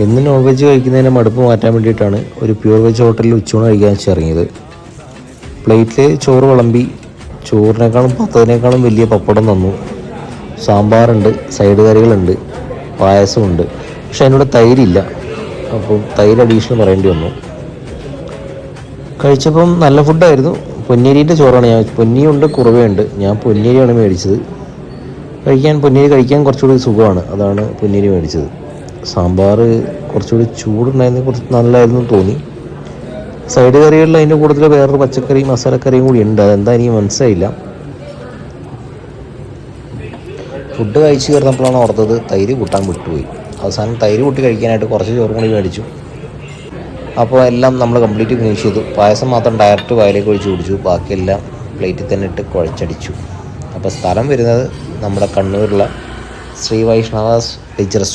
ഇന്ന് non veg കഴിക്കുന്നതിന് മടുപ്പ് മാറ്റാൻ വേണ്ടിയിട്ടാണ് ഒരു പ്യൂർ വെജ് ഹോട്ടലിൽ ഉച്ചയൂണ് കഴിക്കാൻ ഇറങ്ങിയത്. പ്ലേറ്റിൽ ചോറ് വിളമ്പി, ചോറിനേക്കാളും പത്തതിനേക്കാളും വലിയ പപ്പടം തന്നു, സാമ്പാറുണ്ട്, സൈഡ് കറികളുണ്ട്, പായസമുണ്ട്. പക്ഷെ അതിനോട് തൈരില്ല, അപ്പം തൈര് അഡീഷണൽ പറയേണ്ടി വന്നു. കഴിച്ചപ്പം നല്ല ഫുഡായിരുന്നു. പൊന്നിയരീൻ്റെ ചോറാണ്. പൊന്നിയുണ്ട്, കുറവയുണ്ട്. ഞാൻ പൊന്നിയരിയാണ് മേടിച്ചത്. പൊന്നിയരി കഴിക്കാൻ കുറച്ചുകൂടി സുഖമാണ്, അതാണ് പൊന്നിയരി മേടിച്ചത്. സാമ്പാർ കുറച്ചുകൂടി ചൂടുണ്ടായിരുന്നു, കുറച്ച് നല്ലതായിരുന്നു തോന്നി. സൈഡ് കറികളിൽ അതിൻ്റെ കൂടുതൽ വേറൊരു പച്ചക്കറി മസാലക്കറിയും കൂടി ഉണ്ട്, അതെന്താ എനിക്ക് മനസ്സിലായില്ല. ഫുഡ് കഴിച്ച് കയറുന്നപ്പോഴാണ് ഓർത്തത് തൈര് കൂട്ടാൻ വിട്ടുപോയി. അവസാനം തൈര് കൂട്ടി കഴിക്കാനായിട്ട് കുറച്ച് ചോറും കൂടി മേടിച്ചു. അപ്പോൾ എല്ലാം നമ്മൾ കംപ്ലീറ്റ് ഫിനിഷ് ചെയ്തു. പായസം മാത്രം ഡയറക്റ്റ് വായിലേക്ക് ഒഴിച്ച് കുടിച്ചു, ബാക്കിയെല്ലാം പ്ലേറ്റിൽ തന്നെ ഇട്ട് കുഴച്ചടിച്ചു. അപ്പോൾ സ്ഥലം വരുന്നത് നമ്മുടെ കണ്ണൂരിലുള്ള ശ്രീ വൈഷ്ണവാസ് വെജ് റെസ്റ്റോറൻറ്റ്.